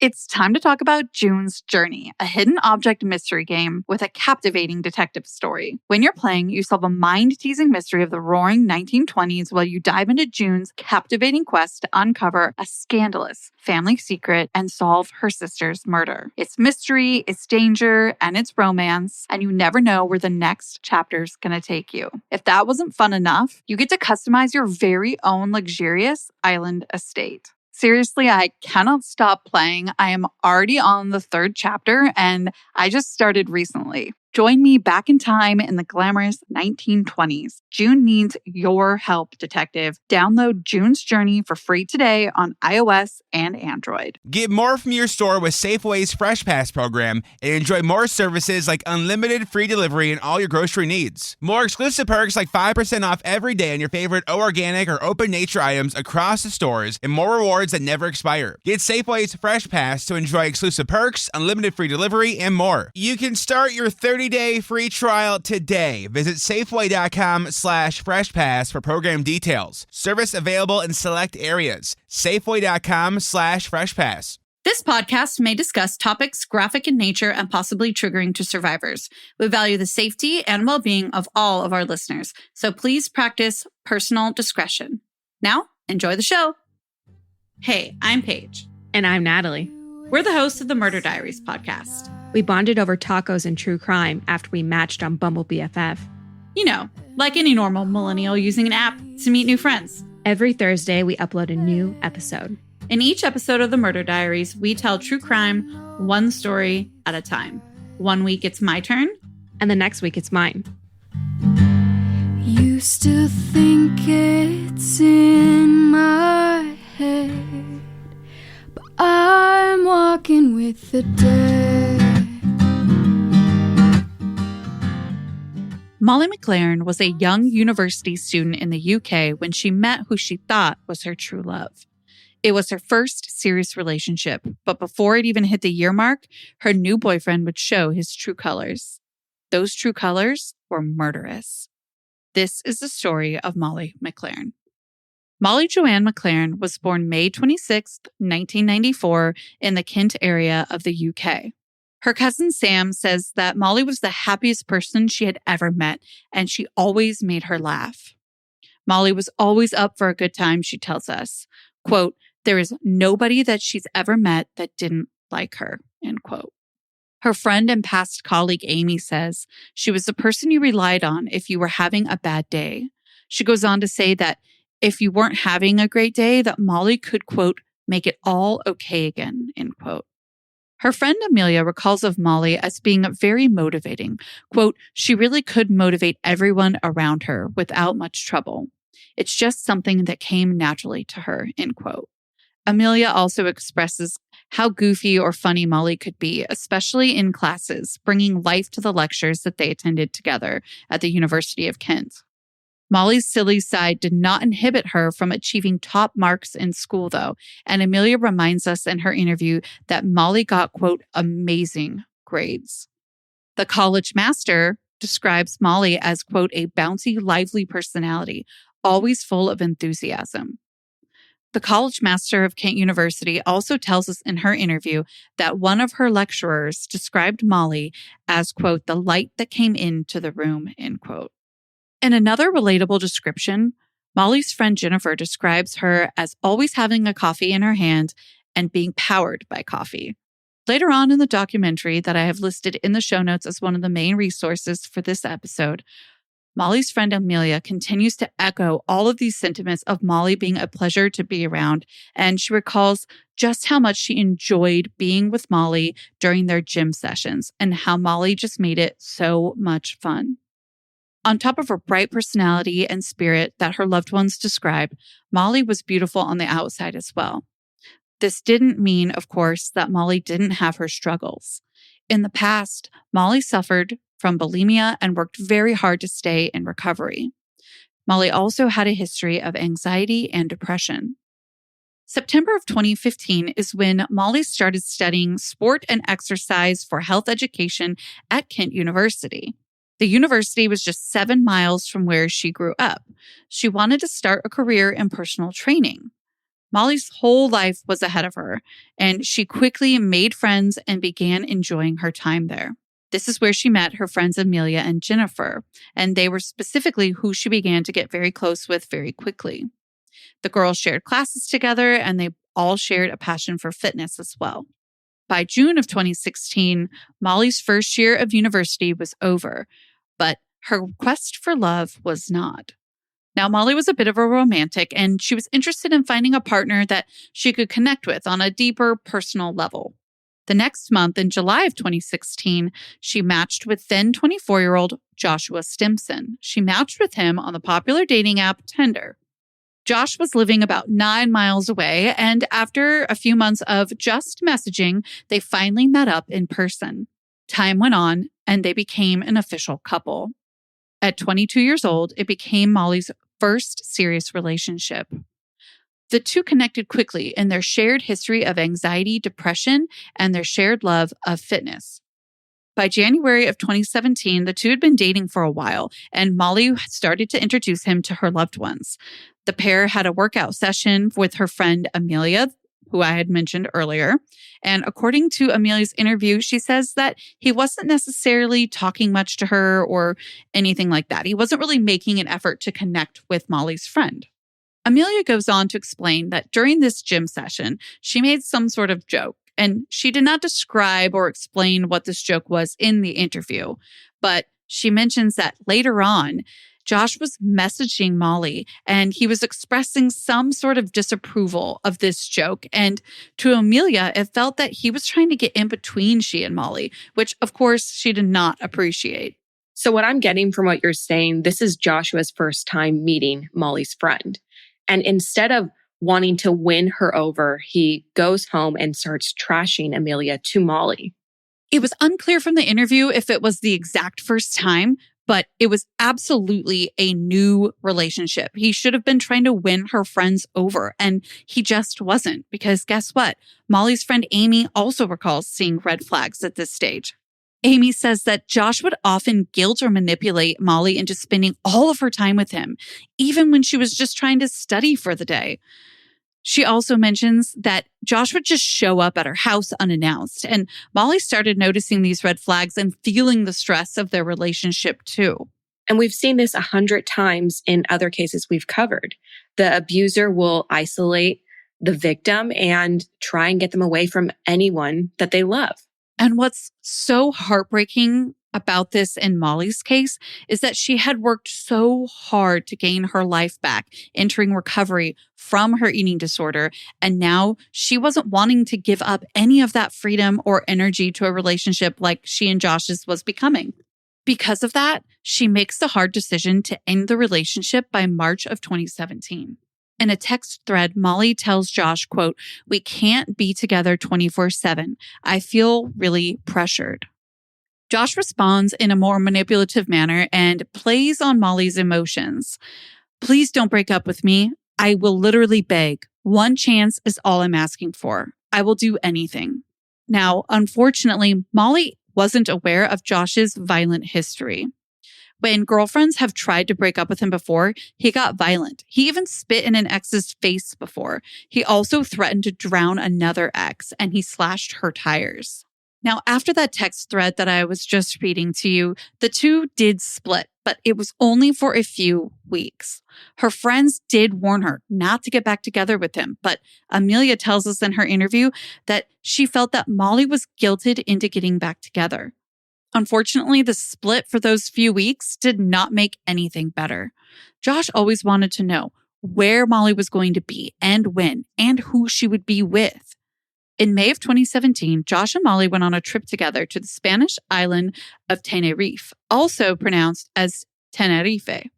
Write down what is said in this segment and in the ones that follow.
It's time to talk about June's Journey, a hidden object mystery game with a captivating detective story. When you're playing, you solve a mind-teasing mystery of the roaring 1920s while you dive into June's captivating quest to uncover a scandalous family secret and solve her sister's murder. It's mystery, it's danger, and it's romance, and you never know where the next chapter's gonna take you. If that wasn't fun enough, you get to customize your very own luxurious island estate. Seriously, I cannot stop playing. I am already on the 3rd chapter, and I just started recently. Join me back in time in the glamorous 1920s. June needs your help, detective. Download June's Journey for free today on iOS and Android. Get more from your store with Safeway's Fresh Pass program and enjoy more services like unlimited free delivery and all your grocery needs. More exclusive perks like 5% off every day on your favorite organic or open nature items across the stores and more rewards that never expire. Get Safeway's Fresh Pass to enjoy exclusive perks, unlimited free delivery, and more. You can start your 30-day free trial today. Visit Safeway.com/FreshPass for program details. Service available in select areas. Safeway.com/FreshPass. This podcast may discuss topics graphic in nature and possibly triggering to survivors. We value the safety and well-being of all of our listeners, so please practice personal discretion. Now, enjoy the show. Hey, I'm Paige. And I'm Natalie. We're the hosts of the Murder Diaries podcast. We bonded over tacos and true crime after we matched on Bumble BFF. You know, like any normal millennial using an app to meet new friends. Every Thursday, we upload a new episode. In each episode of the Murder Diaries, we tell true crime one story at a time. One week it's my turn. And the next week it's mine. You still think it's in my head, but I'm walking with the dead. Molly McLaren was a young university student in the UK when she met who she thought was her true love. It was her first serious relationship, but before it even hit the year mark, her new boyfriend would show his true colors. Those true colors were murderous. This is the story of Molly McLaren. Molly Joanne McLaren was born May 26, 1994, in the Kent area of the UK. Her cousin Sam says that Molly was the happiest person she had ever met, and she always made her laugh. Molly was always up for a good time, she tells us. Quote, "There is nobody that she's ever met that didn't like her," end quote. Her friend and past colleague Amy says she was the person you relied on if you were having a bad day. She goes on to say that if you weren't having a great day, that Molly could, quote, "make it all okay again," end quote. Her friend Amelia recalls of Molly as being very motivating. Quote, "She really could motivate everyone around her without much trouble. It's just something that came naturally to her," end quote. Amelia also expresses how goofy or funny Molly could be, especially in classes, bringing life to the lectures that they attended together at the University of Kent. Molly's silly side did not inhibit her from achieving top marks in school, though, and Amelia reminds us in her interview that Molly got, quote, "amazing grades." The college master describes Molly as, quote, "a bouncy, lively personality, always full of enthusiasm." The college master of Kent University also tells us in her interview that one of her lecturers described Molly as, quote, "the light that came into the room," end quote. In another relatable description, Molly's friend Jennifer describes her as always having a coffee in her hand and being powered by coffee. Later on in the documentary that I have listed in the show notes as one of the main resources for this episode, Molly's friend Amelia continues to echo all of these sentiments of Molly being a pleasure to be around, and she recalls just how much she enjoyed being with Molly during their gym sessions and how Molly just made it so much fun. On top of her bright personality and spirit that her loved ones describe, Molly was beautiful on the outside as well. This didn't mean, of course, that Molly didn't have her struggles. In the past, Molly suffered from bulimia and worked very hard to stay in recovery. Molly also had a history of anxiety and depression. September of 2015 is when Molly started studying sport and exercise for health education at Kent University. The university was just 7 miles from where she grew up. She wanted to start a career in personal training. Molly's whole life was ahead of her, and she quickly made friends and began enjoying her time there. This is where she met her friends Amelia and Jennifer, and they were specifically who she began to get very close with very quickly. The girls shared classes together, and they all shared a passion for fitness as well. By June of 2016, Molly's first year of university was over, but her quest for love was not. Now, Molly was a bit of a romantic, and she was interested in finding a partner that she could connect with on a deeper personal level. The next month, in July of 2016, she matched with then 24-year-old Joshua Stimson. She matched with him on the popular dating app Tinder. Josh was living about 9 miles away, and after a few months of just messaging, they finally met up in person. Time went on, and they became an official couple. At 22 years old, it became Molly's first serious relationship. The two connected quickly in their shared history of anxiety, depression, and their shared love of fitness. By January of 2017, the two had been dating for a while, and Molly started to introduce him to her loved ones. The pair had a workout session with her friend Amelia, who I had mentioned earlier. And according to Amelia's interview, she says that he wasn't necessarily talking much to her or anything like that. He wasn't really making an effort to connect with Molly's friend. Amelia goes on to explain that during this gym session, she made some sort of joke, and she did not describe or explain what this joke was in the interview. But she mentions that later on, Josh was messaging Molly, and he was expressing some sort of disapproval of this joke. And to Amelia, it felt that he was trying to get in between she and Molly, which, of course, she did not appreciate. So what I'm getting from what you're saying, this is Joshua's first time meeting Molly's friend. And instead of wanting to win her over, he goes home and starts trashing Amelia to Molly. It was unclear from the interview if it was the exact first time, but it was absolutely a new relationship. He should have been trying to win her friends over, and he just wasn't, because guess what? Molly's friend Amy also recalls seeing red flags at this stage. Amy says that Josh would often guilt or manipulate Molly into spending all of her time with him, even when she was just trying to study for the day. She also mentions that Josh would just show up at her house unannounced, and Molly started noticing these red flags and feeling the stress of their relationship too. And we've seen this 100 times in other cases we've covered. The abuser will isolate the victim and try and get them away from anyone that they love. And what's so heartbreaking about this in Molly's case is that she had worked so hard to gain her life back, entering recovery from her eating disorder. And now she wasn't wanting to give up any of that freedom or energy to a relationship like she and Josh's was becoming. Because of that, she makes the hard decision to end the relationship by March of 2017. In a text thread, Molly tells Josh, quote, "We can't be together 24/7. I feel really pressured." Josh responds in a more manipulative manner and plays on Molly's emotions. "Please don't break up with me. I will literally beg. One chance is all I'm asking for. I will do anything." Now, unfortunately, Molly wasn't aware of Josh's violent history. When girlfriends have tried to break up with him before, he got violent. He even spit in an ex's face before. He also threatened to drown another ex, and he slashed her tires. Now, after that text thread that I was just reading to you, the two did split, but it was only for a few weeks. Her friends did warn her not to get back together with him, but Amelia tells us in her interview that she felt that Molly was guilted into getting back together. Unfortunately, the split for those few weeks did not make anything better. Josh always wanted to know where Molly was going to be and when and who she would be with. In May of 2017, Josh and Molly went on a trip together to the Spanish island of Tenerife, also pronounced as Tenerife.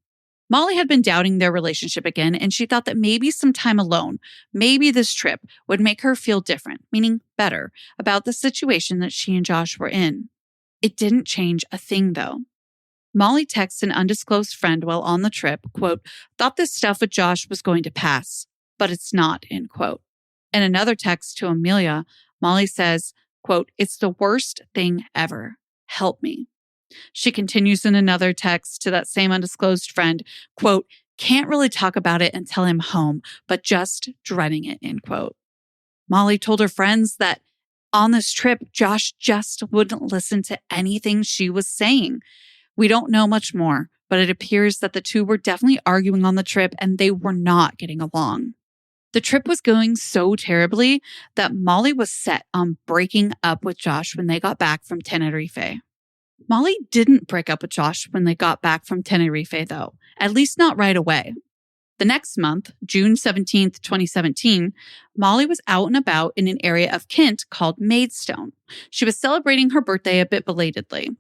Molly had been doubting their relationship again, and she thought that maybe some time alone, maybe this trip would make her feel different, meaning better, about the situation that she and Josh were in. It didn't change a thing, though. Molly texts an undisclosed friend while on the trip, quote, "Thought this stuff with Josh was going to pass, but it's not," end quote. In another text to Amelia, Molly says, quote, "It's the worst thing ever. Help me." She continues in another text to that same undisclosed friend, quote, Can't really talk about it until I'm home, but just dreading it, end quote. Molly told her friends that on this trip, Josh just wouldn't listen to anything she was saying. We don't know much more, but it appears that the two were definitely arguing on the trip and they were not getting along. The trip was going so terribly that Molly was set on breaking up with Josh when they got back from Tenerife. Molly didn't break up with Josh when they got back from Tenerife, though, at least not right away. The next month, June 17th, 2017, Molly was out and about in an area of Kent called Maidstone. She was celebrating her birthday a bit belatedly.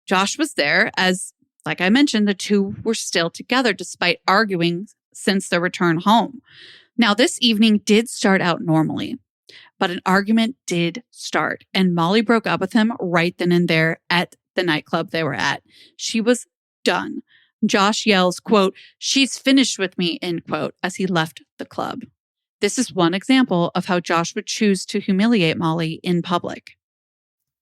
Josh was there as, like I mentioned, the two were still together despite arguing since their return home. Now, this evening did start out normally, but an argument did start, and Molly broke up with him right then and there at the nightclub they were at. She was done. Josh yells, quote, "She's finished with me," end quote, as he left the club. This is one example of how Josh would choose to humiliate Molly in public.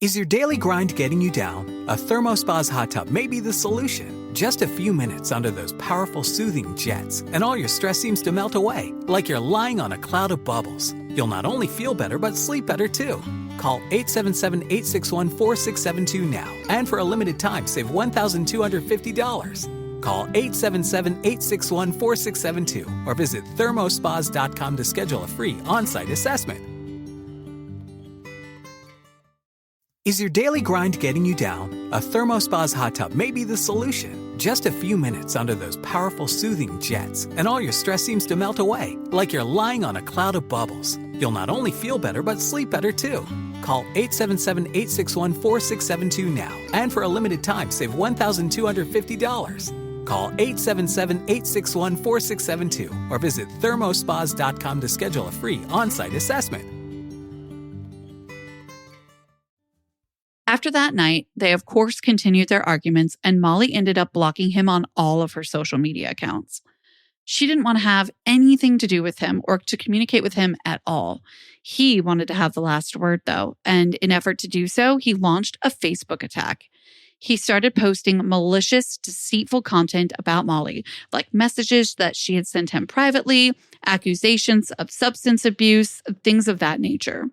Is your daily grind getting you down? A ThermoSpa's hot tub may be the solution. Just a few minutes under those powerful soothing jets, and all your stress seems to melt away, like you're lying on a cloud of bubbles. You'll not only feel better, but sleep better too. Call 877-861-4672 now, and for a limited time, save $1,250. Call 877-861-4672 or visit thermospas.com to schedule a free on-site assessment. Is your daily grind getting you down? A ThermoSpa's hot tub may be the solution. Just a few minutes under those powerful soothing jets, and all your stress seems to melt away, like you're lying on a cloud of bubbles. You'll not only feel better, but sleep better too. Call 877-861-4672 now, and for a limited time, save $1,250. Call 877-861-4672 or visit thermospas.com to schedule a free on-site assessment. After that night, they of course continued their arguments, and Molly ended up blocking him on all of her social media accounts. She didn't want to have anything to do with him or to communicate with him at all. He wanted to have the last word, though, and in effort to do so, he launched a Facebook attack. He started posting malicious, deceitful content about Molly, like messages that she had sent him privately, accusations of substance abuse, things of that nature.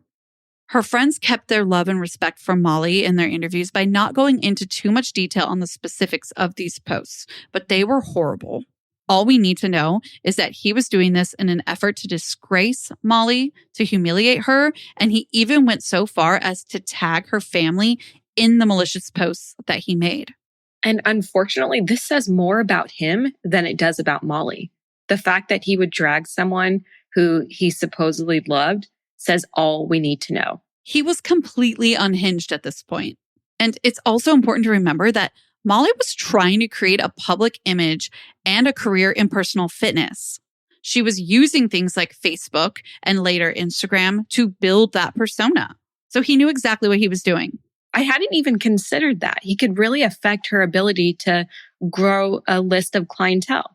Her friends kept their love and respect for Molly in their interviews by not going into too much detail on the specifics of these posts, but they were horrible. All we need to know is that he was doing this in an effort to disgrace Molly, to humiliate her, and he even went so far as to tag her family in the malicious posts that he made. And unfortunately, this says more about him than it does about Molly. The fact that he would drag someone who he supposedly loved says all we need to know. He was completely unhinged at this point. And it's also important to remember that Molly was trying to create a public image and a career in personal fitness. She was using things like Facebook and later Instagram to build that persona. So he knew exactly what he was doing. I hadn't even considered that. He could really affect her ability to grow a list of clientele.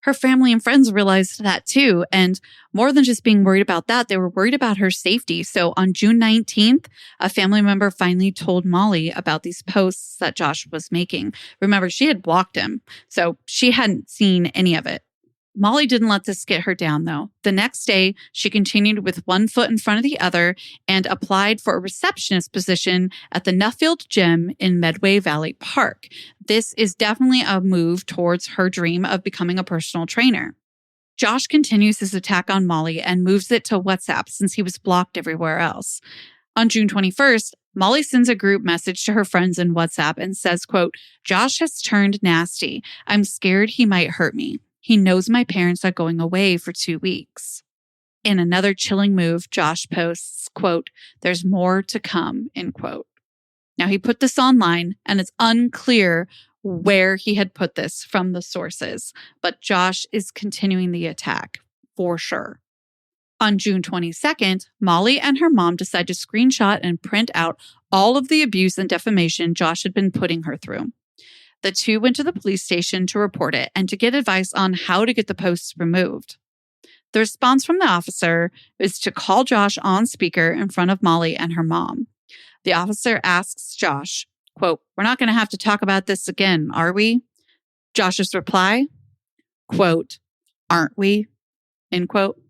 Her family and friends realized that too. And more than just being worried about that, they were worried about her safety. So on June 19th, a family member finally told Molly about these posts that Josh was making. Remember, she had blocked him, so she hadn't seen any of it. Molly didn't let this get her down, though. The next day, she continued with one foot in front of the other and applied for a receptionist position at the Nuffield Gym in Medway Valley Park. This is definitely a move towards her dream of becoming a personal trainer. Josh continues his attack on Molly and moves it to WhatsApp since he was blocked everywhere else. On June 21st, Molly sends a group message to her friends in WhatsApp and says, quote, "Josh has turned nasty. I'm scared he might hurt me. He knows my parents are going away for 2 weeks." In another chilling move, Josh posts, quote, "There's more to come," end quote. Now, he put this online, and it's unclear where he had put this from the sources, but Josh is continuing the attack for sure. On June 22nd, Molly and her mom decide to screenshot and print out all of the abuse and defamation Josh had been putting her through. The two went to the police station to report it and to get advice on how to get the posts removed. The response from the officer is to call Josh on speaker in front of Molly and her mom. The officer asks Josh, quote, "We're not going to have to talk about this again, are we?" Josh's reply, quote, aren't we? End quote.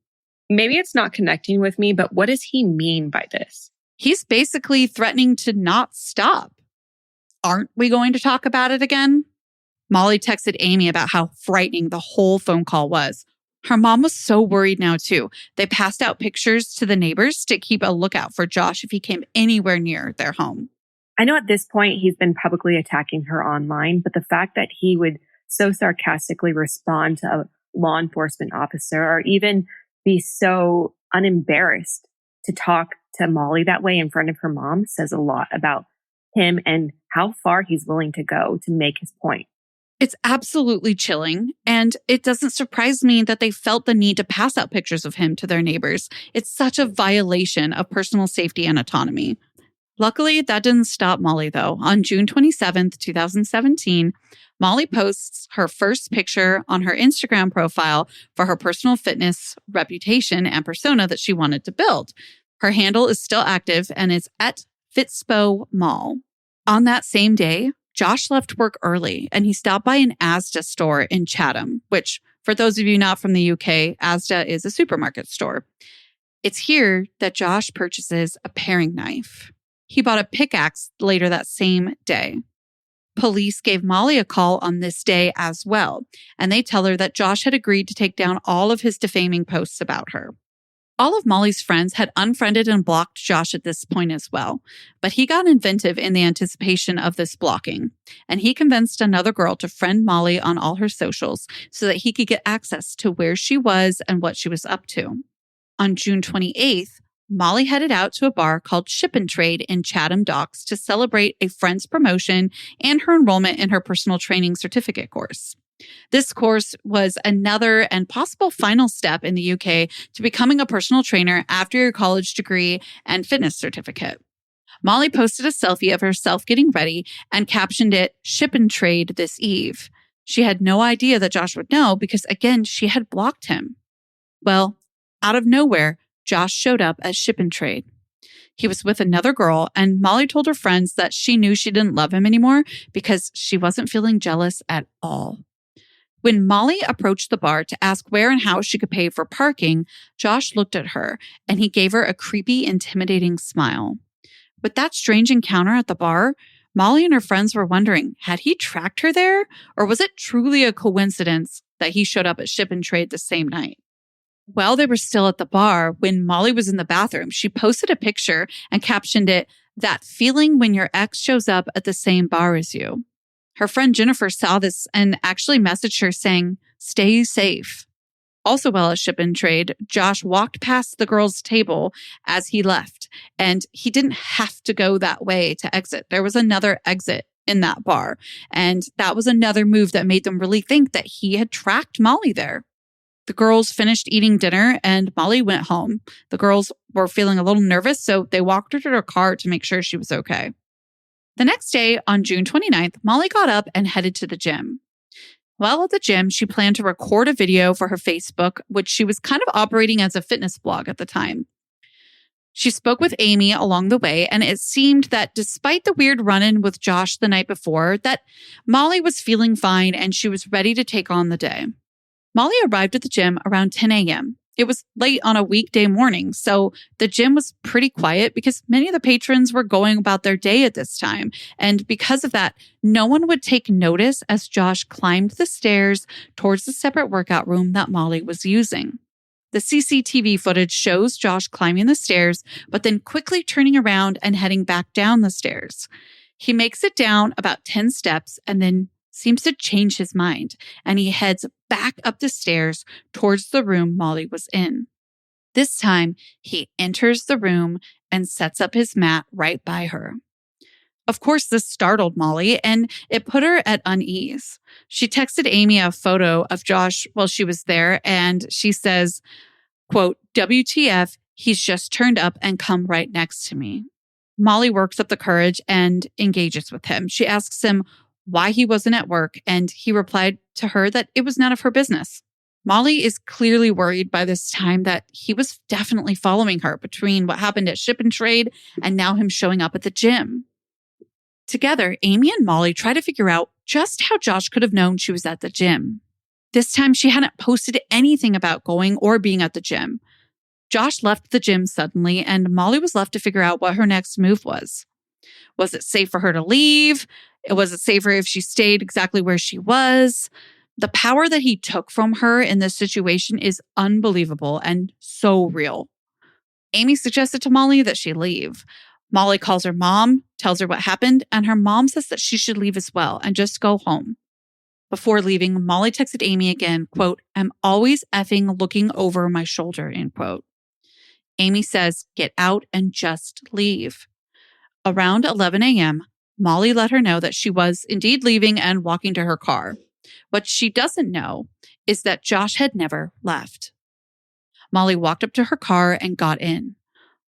Maybe it's not connecting with me, but what does he mean by this? He's basically threatening to not stop. Aren't we going to talk about it again? Molly texted Amy about how frightening the whole phone call was. Her mom was so worried now, too. They passed out pictures to the neighbors to keep a lookout for Josh if he came anywhere near their home. I know at this point he's been publicly attacking her online, but the fact that he would so sarcastically respond to a law enforcement officer or even be so unembarrassed to talk to Molly that way in front of her mom says a lot about him and how far he's willing to go to make his point. It's absolutely chilling, and it doesn't surprise me that they felt the need to pass out pictures of him to their neighbors. It's such a violation of personal safety and autonomy. Luckily, that didn't stop Molly, though. On June 27th, 2017, Molly posts her first picture on her Instagram profile for her personal fitness reputation and persona that she wanted to build. Her handle is still active and is at Fitspo Mall. On that same day, Josh left work early and he stopped by an Asda store in Chatham, which, for those of you not from the UK, Asda is a supermarket store. It's here that Josh purchases a paring knife. He bought a pickaxe later that same day. Police gave Molly a call on this day as well, and they tell her that Josh had agreed to take down all of his defaming posts about her. All of Molly's friends had unfriended and blocked Josh at this point as well, but he got inventive in the anticipation of this blocking, and he convinced another girl to friend Molly on all her socials so that he could get access to where she was and what she was up to. On June 28th, Molly headed out to a bar called Ship and Trade in Chatham Docks to celebrate a friend's promotion and her enrollment in her personal training certificate course. This course was another and possible final step in the UK to becoming a personal trainer after your college degree and fitness certificate. Molly posted a selfie of herself getting ready and captioned it, "Ship and Trade this eve." She had no idea that Josh would know because, again, she had blocked him. Well, out of nowhere, Josh showed up at Ship and Trade. He was with another girl, and Molly told her friends that she knew she didn't love him anymore because she wasn't feeling jealous at all. When Molly approached the bar to ask where and how she could pay for parking, Josh looked at her and he gave her a creepy, intimidating smile. With that strange encounter at the bar, Molly and her friends were wondering, had he tracked her there? Or was it truly a coincidence that he showed up at Ship and Trade the same night? While they were still at the bar, when Molly was in the bathroom, she posted a picture and captioned it, "That feeling when your ex shows up at the same bar as you." Her friend Jennifer saw this and actually messaged her saying, "Stay safe." Also while at Ship and Trade, Josh walked past the girls' table as he left, and he didn't have to go that way to exit. There was another exit in that bar, and that was another move that made them really think that he had tracked Molly there. The girls finished eating dinner and Molly went home. The girls were feeling a little nervous, so they walked her to her car to make sure she was okay. The next day, on June 29th, Molly got up and headed to the gym. While at the gym, she planned to record a video for her Facebook, which she was kind of operating as a fitness blog at the time. She spoke with Amy along the way, and it seemed that despite the weird run-in with Josh the night before, that Molly was feeling fine and she was ready to take on the day. Molly arrived at the gym around 10 a.m. It was late on a weekday morning, so the gym was pretty quiet because many of the patrons were going about their day at this time. And because of that, no one would take notice as Josh climbed the stairs towards the separate workout room that Molly was using. The CCTV footage shows Josh climbing the stairs, but then quickly turning around and heading back down the stairs. He makes it down about 10 steps and then seems to change his mind, and he heads back up the stairs towards the room Molly was in. This time, he enters the room and sets up his mat right by her. Of course, this startled Molly, and it put her at unease. She texted Amy a photo of Josh while she was there, and she says, quote, "WTF, he's just turned up and come right next to me." Molly works up the courage and engages with him. She asks him why he wasn't at work, and he replied to her that it was none of her business. Molly is clearly worried by this time that he was definitely following her between what happened at Ship and Trade and now him showing up at the gym. Together, Amy and Molly try to figure out just how Josh could have known she was at the gym. This time she hadn't posted anything about going or being at the gym. Josh left the gym suddenly, and Molly was left to figure out what her next move was. Was it safe for her to leave? Was it safer if she stayed exactly where she was? The power that he took from her in this situation is unbelievable and so real. Amy suggested to Molly that she leave. Molly calls her mom, tells her what happened, and her mom says that she should leave as well and just go home. Before leaving, Molly texted Amy again, quote, "I'm always effing looking over my shoulder," end quote. Amy says, "Get out and just leave." Around 11 a.m., Molly let her know that she was indeed leaving and walking to her car. What she doesn't know is that Josh had never left. Molly walked up to her car and got in.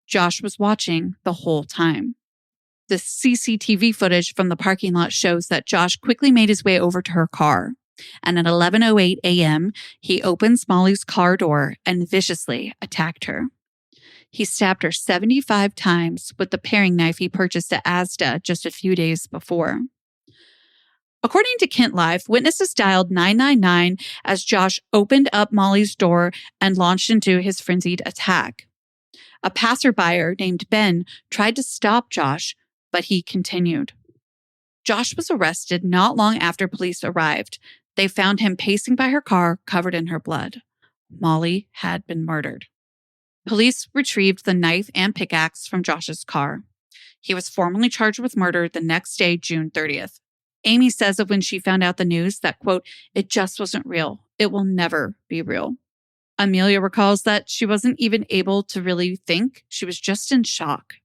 Josh was watching the whole time. The CCTV footage from the parking lot shows that Josh quickly made his way over to her car. And at 11:08 a.m., he opens Molly's car door and viciously attacked her. He stabbed her 75 times with the paring knife he purchased at Asda just a few days before. According to Kent Live, witnesses dialed 999 as Josh opened up Molly's door and launched into his frenzied attack. A passerby named Ben tried to stop Josh, but he continued. Josh was arrested not long after police arrived. They found him pacing by her car, covered in her blood. Molly had been murdered. Police retrieved the knife and pickaxe from Josh's car. He was formally charged with murder the next day, June 30th. Amy says of when she found out the news that, quote, "It just wasn't real. It will never be real." Amelia recalls that she wasn't even able to really think. She was just in shock.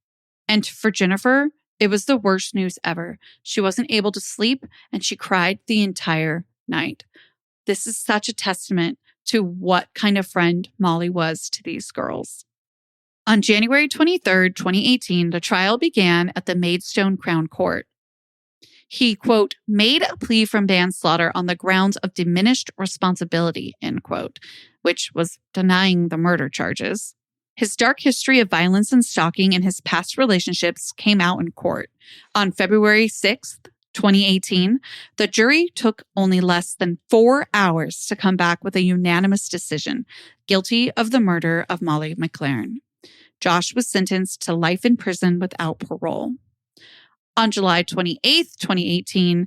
And for Jennifer, it was the worst news ever. She wasn't able to sleep and she cried the entire night. This is such a testament to what kind of friend Molly was to these girls. On January 23rd, 2018, the trial began at the Maidstone Crown Court. He, quote, "made a plea for manslaughter on the grounds of diminished responsibility," end quote, which was denying the murder charges. His dark history of violence and stalking in his past relationships came out in court. On February 6th, 2018, the jury took only less than 4 hours to come back with a unanimous decision, guilty of the murder of Molly McLaren. Josh was sentenced to life in prison without parole. On July 28th, 2018,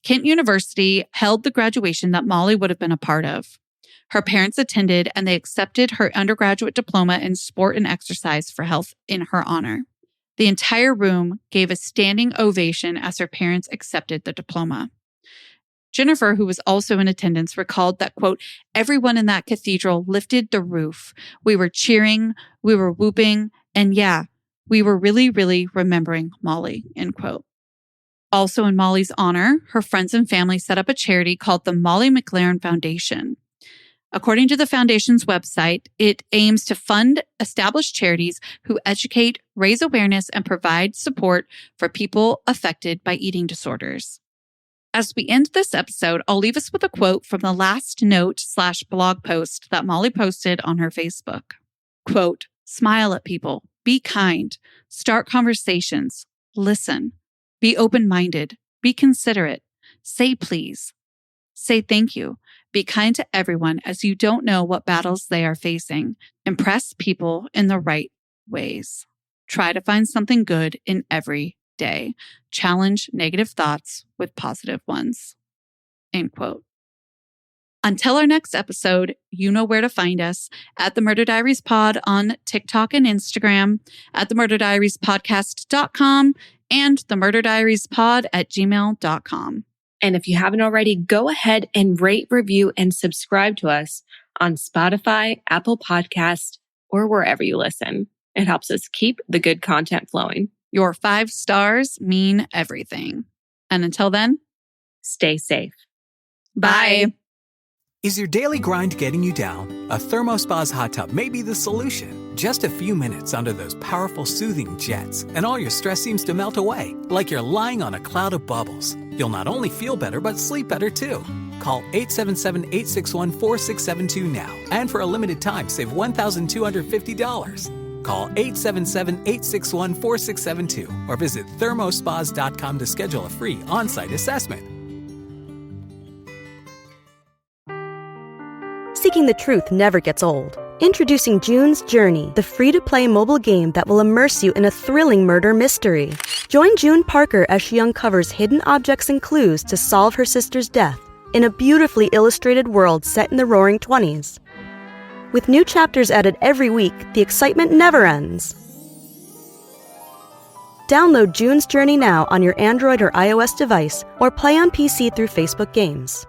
Kent University held the graduation that Molly would have been a part of. Her parents attended and they accepted her undergraduate diploma in sport and exercise for health in her honor. The entire room gave a standing ovation as her parents accepted the diploma. Jennifer, who was also in attendance, recalled that, quote, "Everyone in that cathedral lifted the roof. We were cheering, we were whooping, and yeah, we were really, really remembering Molly," end quote. Also in Molly's honor, her friends and family set up a charity called the Molly McLaren Foundation. According to the foundation's website, it aims to fund established charities who educate, raise awareness, and provide support for people affected by eating disorders. As we end this episode, I'll leave us with a quote from the last note/blog post that Molly posted on her Facebook. Quote, "Smile at people, be kind, start conversations, listen, be open-minded, be considerate, say please, say thank you. Be kind to everyone as you don't know what battles they are facing. Impress people in the right ways. Try to find something good in every day. Challenge negative thoughts with positive ones." End quote. Until our next episode, you know where to find us at the Murder Diaries Pod on TikTok and Instagram, at the murderdiariespodcast.com, and the murderdiariespod@gmail.com. And if you haven't already, go ahead and rate, review, and subscribe to us on Spotify, Apple Podcasts, or wherever you listen. It helps us keep the good content flowing. Your 5 stars mean everything. And until then, Stay safe. bye. Is your daily grind getting you down? A ThermoSpa's hot tub may be the solution. Just a few minutes under those powerful soothing jets, and all your stress seems to melt away, like you're lying on a cloud of bubbles. You'll not only feel better, but sleep better too. Call 877-861-4672 now. And for a limited time, save $1,250. Call 877-861-4672 or visit thermospas.com to schedule a free on-site assessment. seeking the truth never gets old. Introducing June's Journey, the free-to-play mobile game that will immerse you in a thrilling murder mystery. Join June Parker as she uncovers hidden objects and clues to solve her sister's death in a beautifully illustrated world set in the Roaring '20s. With new chapters added every week, the excitement never ends. Download June's Journey now on your Android or iOS device, or play on PC through Facebook Games.